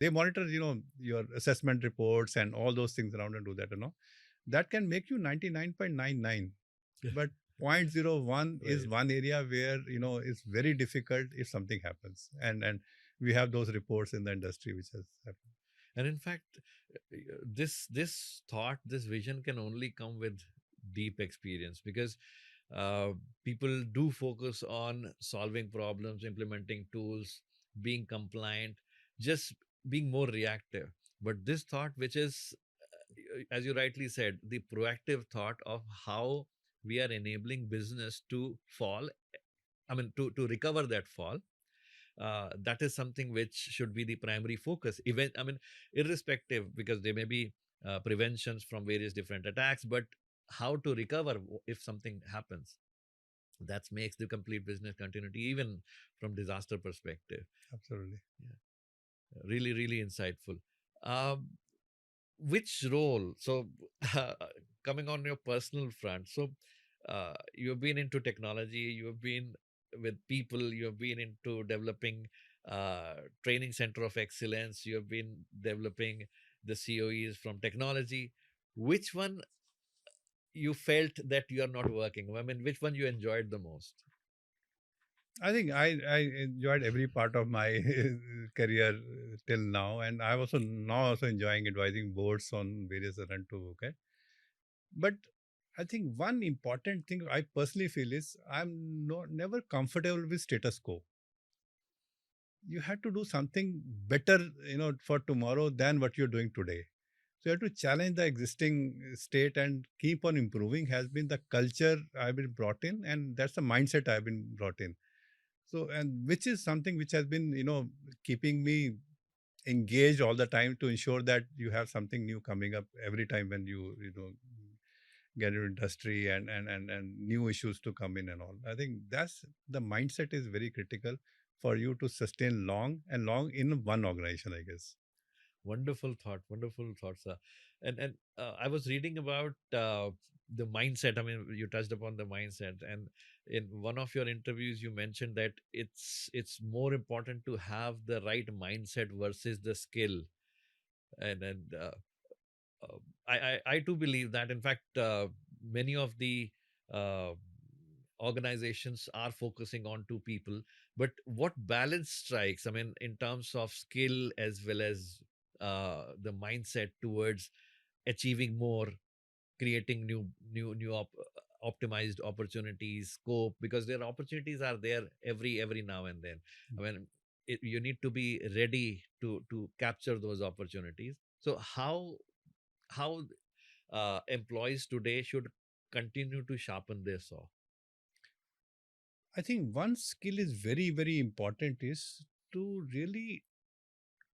They monitor, your assessment reports and all those things around and do that, that can make you 99.99. But zero point zero 0.01 is Right. one area where, it's very difficult if something happens. And we have those reports in the industry which has happened. And in fact, this thought, this vision can only come with deep experience, because uh, people do focus on solving problems, implementing tools, being compliant, just being more reactive. But this thought, which is, as you rightly said, the proactive thought of how we are enabling business to fall, I mean, to recover that fall, that is something which should be the primary focus. Even, I mean, irrespective, because there may be preventions from various different attacks, but how to recover if something happens. That makes the complete business continuity, even from disaster perspective. Absolutely. Yeah, really, really insightful. Um, which role? So, coming on your personal front, so you've been into technology, you've been with people, you've been into developing training center of excellence, you've been developing the COEs from technology. Which one you felt that you are not working? I mean, which one you enjoyed the most? I think I enjoyed every part of my career till now, and I also now also enjoying advising boards on various run to. Okay, but I think one important thing I personally feel is I'm never comfortable with status quo. You have to do something better, for tomorrow than what you're doing today. So you have to challenge the existing state and keep on improving has been the culture I've been brought in, and that's the mindset I've been brought in. So, and which is something which has been, keeping me engaged all the time to ensure that you have something new coming up every time when get into industry and new issues to come in and all. I think that's the mindset is very critical for you to sustain long in one organization, I guess. Wonderful thought, sir. And I was reading about the mindset. I mean, you touched upon the mindset, and in one of your interviews, you mentioned that it's more important to have the right mindset versus the skill. And uh, I too believe that. In fact, many of the uh, organizations are focusing on two people, but what balance strikes, I mean, in terms of skill as well as the mindset towards achieving more, creating optimized opportunities, scope, because their opportunities are there every now and then. I mean, you need to be ready to capture those opportunities. So how employees today should continue to sharpen their saw? I think one skill is very important is to really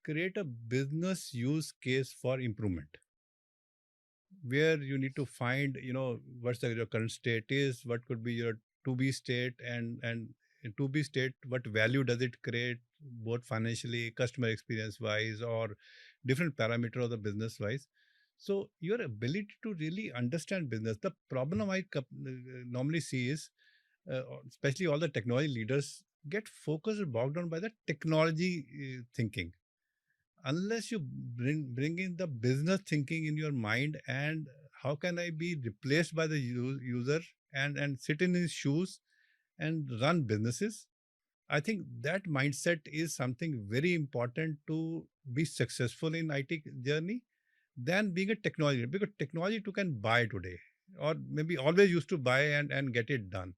create a business use case for improvement, where you need to find, what's your current state is, what could be your to be state, and in to be state, what value does it create, both financially, customer experience wise, or different parameter of the business wise. So your ability to really understand business. The problem I normally see is, especially all the technology leaders get focused and bogged down by the technology thinking, unless you bring in the business thinking in your mind, and how can I be replaced by the user and sit in his shoes and run businesses. I think that mindset is something very important to be successful in IT journey than being a technology, because technology you can buy today, or maybe always used to buy and get it done.